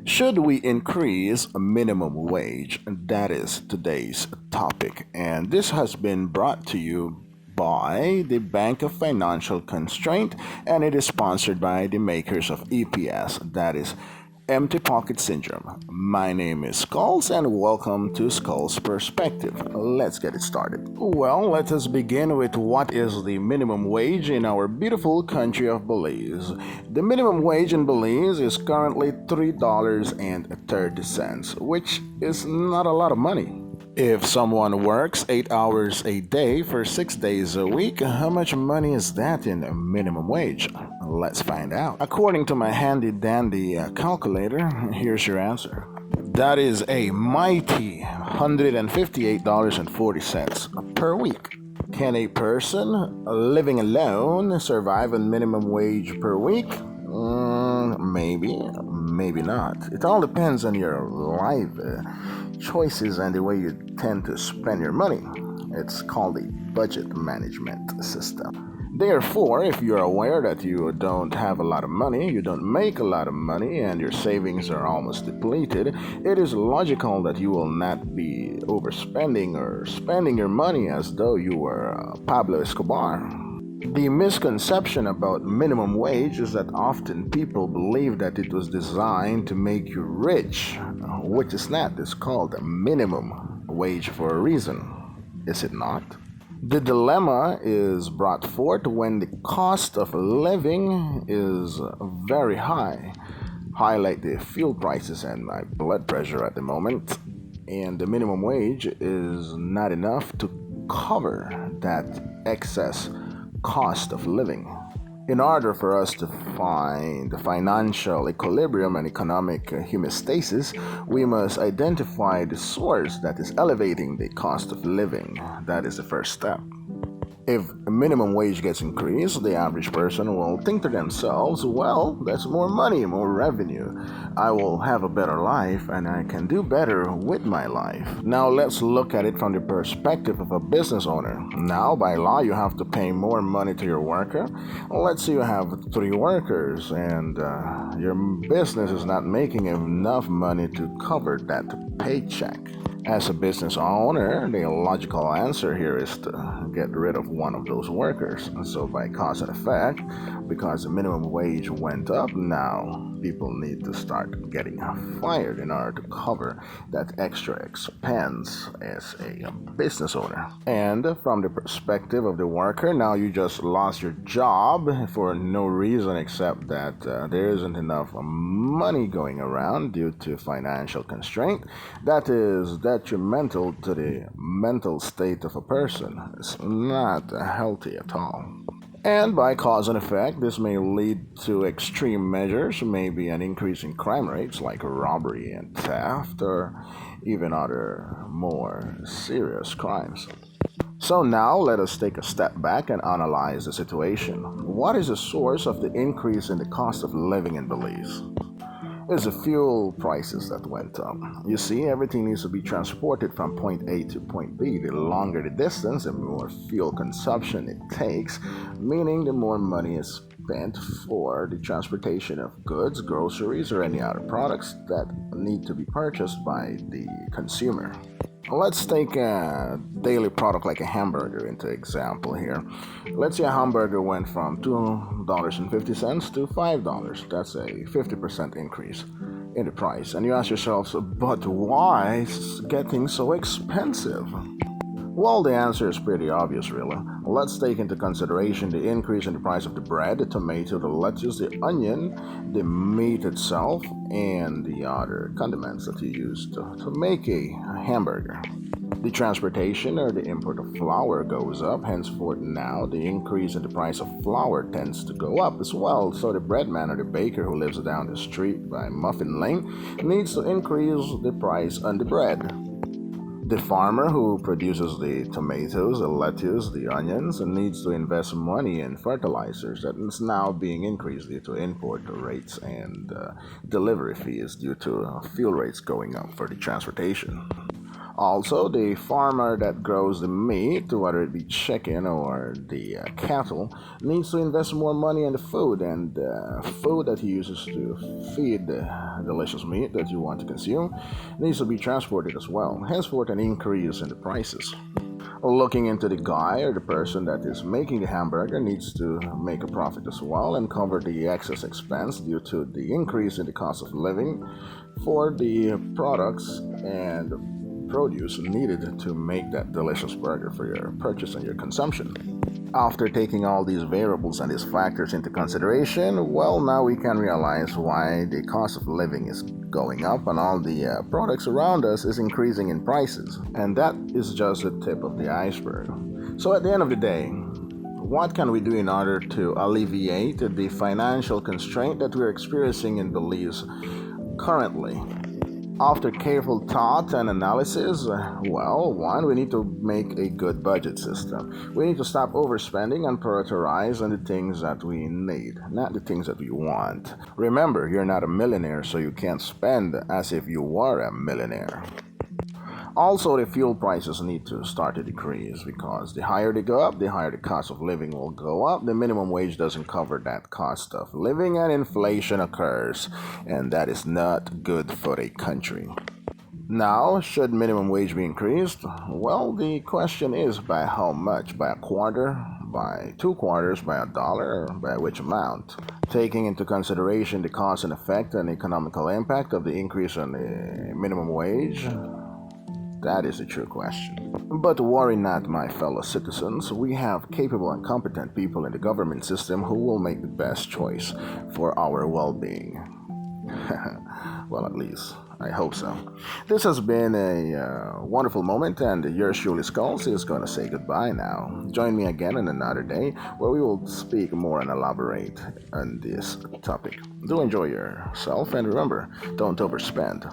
Should we increase a minimum wage? That is today's topic. And this has been brought to you by the Bank of Financial Constraint, and it is sponsored by the makers of EPS, that is Empty Pocket Syndrome. My name is Skulls, and welcome to Skulls Perspective. Let's get it started. Well, let us begin with what is the minimum wage in our beautiful country of Belize. The minimum wage in Belize is currently $3.30, which is not a lot of money. If someone works 8 hours a day for 6 days a week, how much money is that in a minimum wage? Let's find out. According to my handy dandy calculator, here's your answer. That is a mighty $158.40 per week. Can a person living alone survive on minimum wage per week? Maybe, maybe not. It all depends on your life choices and the way you tend to spend your money. It's called a budget management system. Therefore, if you're aware that you don't have a lot of money, you don't make a lot of money, and your savings are almost depleted, it is logical that you will not be overspending or spending your money as though you were Pablo Escobar. The misconception about minimum wage is that often people believe that it was designed to make you rich, which is not. It's called a minimum wage for a reason, is it not? The dilemma is brought forth when the cost of living is very high. Highlight the fuel prices and my blood pressure at the moment, and the minimum wage is not enough to cover that excess cost of living. In order for us to find financial equilibrium and economic homeostasis, we must identify the source that is elevating the cost of living. That is the first step. If a minimum wage gets increased, the average person will think to themselves, well, that's more money, more revenue. I will have a better life and I can do better with my life. Now let's look at it from the perspective of a business owner. Now, by law, you have to pay more money to your worker. Let's say you have 3 workers and your business is not making enough money to cover that paycheck. As a business owner, the logical answer here is to get rid of one of those workers. So, by cause and effect, because the minimum wage went up, now people need to start getting fired in order to cover that extra expense as a business owner. And from the perspective of the worker, now you just lost your job for no reason except that there isn't enough money going around due to financial constraint. That is detrimental to the mental state of a person. It's not healthy at all. And by cause and effect, this may lead to extreme measures, maybe an increase in crime rates like robbery and theft, or even other more serious crimes. So now let us take a step back and analyze the situation. What is the source of the increase in the cost of living in Belize? It's the fuel prices that went up. You see, everything needs to be transported from point A to point B. The longer the distance, the more fuel consumption it takes, meaning the more money is spent for the transportation of goods, groceries, or any other products that need to be purchased by the consumer. Let's take a daily product like a hamburger into example here. Let's say a hamburger went from $2.50 to $5. That's a 50% increase in the price. And you ask yourselves, but why is it getting so expensive? Well, the answer is pretty obvious, really. Let's take into consideration the increase in the price of the bread, the tomato, the lettuce, the onion, the meat itself, and the other condiments that you use to make a hamburger. The transportation or the import of flour goes up, henceforth now the increase in the price of flour tends to go up as well. So the breadman or the baker who lives down the street by Muffin Lane needs to increase the price on the bread. The farmer who produces the tomatoes, the lettuce, the onions, needs to invest money in fertilizers that is now being increased due to import rates and delivery fees due to fuel rates going up for the transportation. Also, the farmer that grows the meat, whether it be chicken or the cattle, needs to invest more money in the food, and the food that he uses to feed the delicious meat that you want to consume needs to be transported as well, henceforth an increase in the prices. Looking into the guy or the person that is making the hamburger needs to make a profit as well and cover the excess expense due to the increase in the cost of living for the products and produce needed to make that delicious burger for your purchase and your consumption. After taking all these variables and these factors into consideration, well, now we can realize why the cost of living is going up and all the products around us is increasing in prices. And that is just the tip of the iceberg. So at the end of the day, what can we do in order to alleviate the financial constraint that we're experiencing in Belize currently? After careful thought and analysis, well, one, we need to make a good budget system. We need to stop overspending and prioritize on the things that we need, not the things that we want. Remember, you're not a millionaire, so you can't spend as if you were a millionaire. Also, the fuel prices need to start to decrease because the higher they go up, the higher the cost of living will go up. The minimum wage doesn't cover that cost of living, and inflation occurs, and that is not good for a country. Now, should minimum wage be increased? Well, the question is by how much? By a quarter? By 2 quarters? By $1? Or by which amount? Taking into consideration the cause and effect and economical impact of the increase in the minimum wage, that is a true question. But worry not, my fellow citizens. We have capable and competent people in the government system who will make the best choice for our well-being. Well, at least, I hope so. This has been a wonderful moment, and yours truly, Skulls, is going to say goodbye now. Join me again on another day where we will speak more and elaborate on this topic. Do enjoy yourself, and remember, don't overspend.